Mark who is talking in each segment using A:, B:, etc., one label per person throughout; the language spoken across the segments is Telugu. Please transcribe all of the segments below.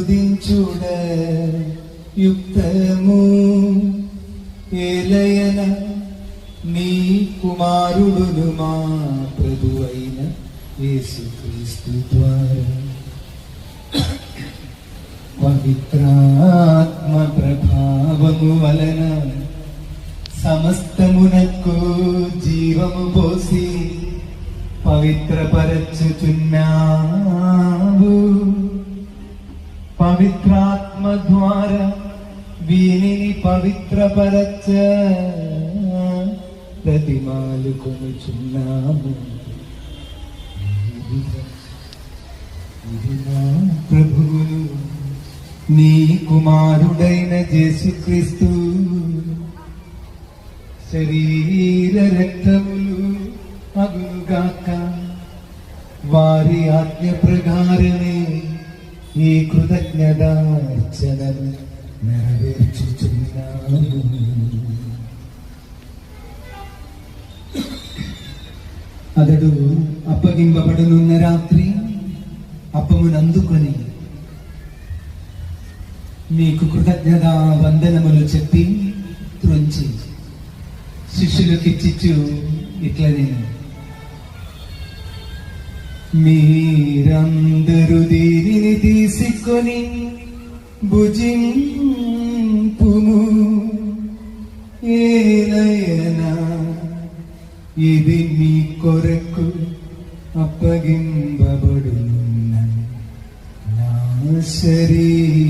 A: స్తుతించుడ యుక్తము. ఏలయన నీ కుమారుడును మా ప్రభువైన యేసుక్రీస్తు ద్వారా పవిత్రాత్మ ప్రభావము వలన సమస్తమునకు జీవము పోసి పవిత్రపరచుచున్నావు. పవిత్రాత్మ ద్వారా వీనిని పవిత్రపరచ ప్రతిమాలు కొనుచున్నాము. ప్రభువును నీ కుమారుడైన యేసుక్రీస్తు శరీర రక్తములు అగునుగాక. వారి ఆజ్ఞ ప్రకారమే ఈ కృతజ్ఞతార్చనను నెరవేర్చుచున్నాము. అతడు అప్పగింపబడునున్న రాత్రి అప్పమునందుకొని నీకు కృతజ్ఞతా వందనములు చెప్పి త్రుంచి శిష్యులకిచ్చిచ్చు ఇట్లనే, మీరందరూ దీనిని తీసుకొని భుజింపుము. ఏలయనా ఇది మీ కొరకు అప్పగింపబడునున్న నా శరీరము.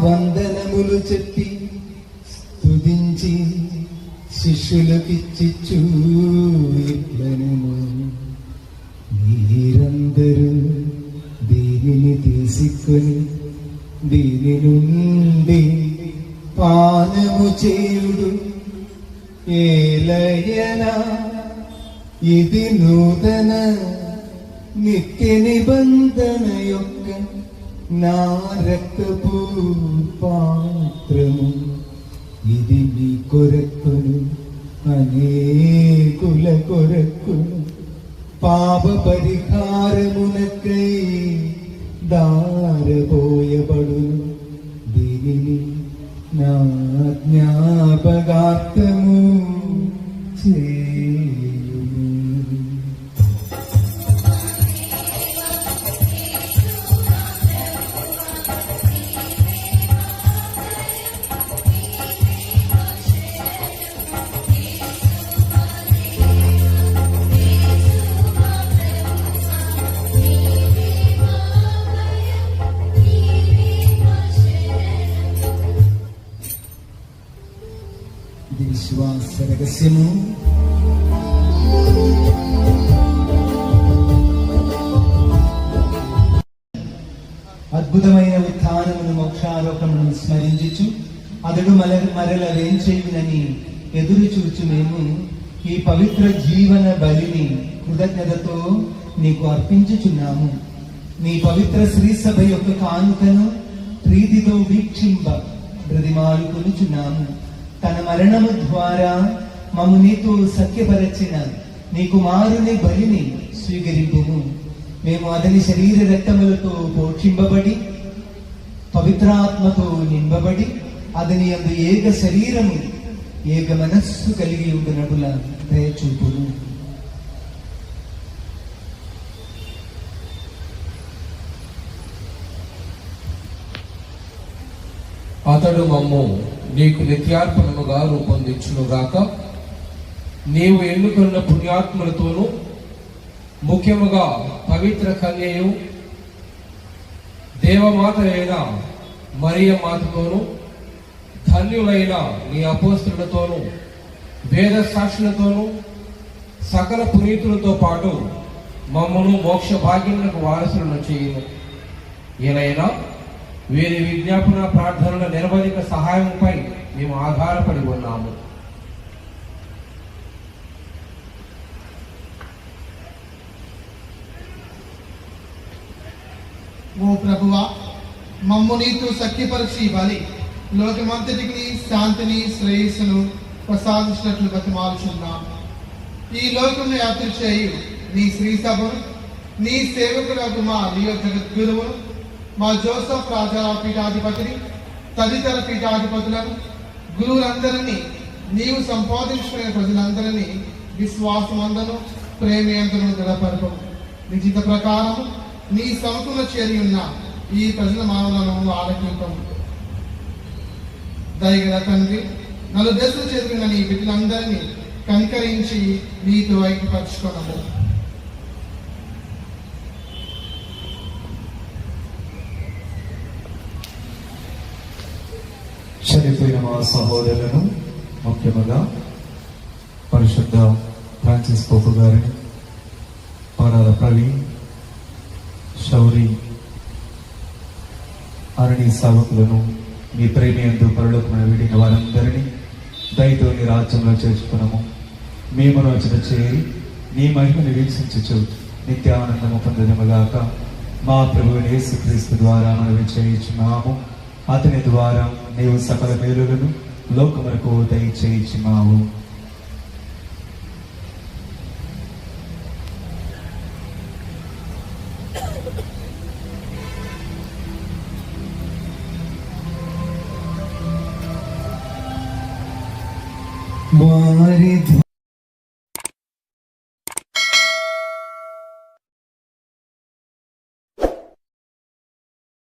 A: వందనములు చెప్పి స్తుతించి శిష్యులకిచ్చిచ్చు ఇట్లనెను, మీరందరూ దీనిని తీసుకొని దీని నుండి పానము చేయుడు. ఏలయనా ఇది నూతన నిత్య నిబంధన యొక్క నా రక్తపు పాత్రము. ఇది మీ కొరకును అనేకుల కొరకును పాప పరిహారమునకై దారబోయబడును. దీనిని నా జ్ఞాపకార్థము చేయుము. విశ్వాస రహస్యము. అద్భుతమైన ఉత్థానమును మోక్షారోపణను స్మరించుచు అతడు మరల వేంచేయునని ఎదురు చూచు మేము ఈ పవిత్ర జీవన బలిని కృతజ్ఞతతో నీకు అర్పించుచున్నాము. నీ పవిత్ర శ్రీ సభ యొక్క కానుకను ప్రీతితో వీక్షింప బ్రతిమాలు కొనుచున్నాము. తన మరణము ద్వారా మమ్ము నీతో సఖ్యపరచిన నీ కుమారుని బలిని స్వీకరింపుము. మేము అతని శరీర రక్తములతో పోషింపబడి పవిత్రాత్మతో నింపబడి అతని యందు ఏక శరీరము ఏక మనస్సు కలిగి ఉండునటుల దయచూపును.
B: అతడు మమ్ము నీకు నిత్యార్పణముగా రూపొందించును గాక. నీవు ఎన్నుకున్న పుణ్యాత్ములతోనూ ముఖ్యముగా పవిత్ర కన్యయు దేవమాత అయిన మరియ మాతతోనూ ధన్యులైన నీ అపోస్తులతోనూ వేద సాక్షులతోనూ సకల పునీతులతో పాటు మమ్మను మోక్ష భాగ్యములకు వారసులను చేయును. ఏలైనా వీరి విజ్ఞాపన ప్రార్థనల నిరవధిక సహాయంపై మేము ఆధారపడి ఉన్నాము.
C: ఓ ప్రభువా, మమ్ము నీతో సఖ్యపరిచి బలి లోకమంతటికి శాంతిని శ్రేయస్సును ప్రసాదించినట్లు బతిమాలుచున్నాం. ఈ లోకం యాత్ర చేయు నీ శ్రీ సభను, నీ సేవకులకు మా లియో జగద్గురువును, మా జోసఫ్ రాజా పీఠాధిపతిని, తదితర పీఠాధిపతులను, గురువులందరినీ, నీవు సంపాదించుకునే ప్రజలందరినీ విశ్వాసమందను ప్రేమయంతను దృఢపరపము. నిశ్చిత ప్రకారము నీ సమకుల చేరి ఉన్న ఈ ప్రజల మానవులను ఆలకింపము. దయగల తండ్రి, నలు దశలు చేరుకున్న నీ బిడ్డలందరినీ కనికరించి నీతో ఐక్యపరచుకోనము.
A: చనిపోయిన మా సహోదరులను, ముఖ్యముగా పరిశుద్ధ ఫ్రాన్సిస్ పోపు గారిని, పాడాల ప్రవీణ్, శౌరి, అరణి సేవకులను, మీ ప్రేమయందు పరలోకమైన విడిన వారందరినీ దయతో నీ రాజ్యంలో చేర్చుకున్నాము. మీ మనోచన చేరి నీ మహిమను వీక్షించు నిత్యానందము పొందదముగాక. మా ప్రభువు యేసుక్రీస్తు ద్వారా మనవి చేయించున్నాము. అతని ద్వారా నీవు సకల మేలులను లోకములకు దయచేయించున్నావు. వారి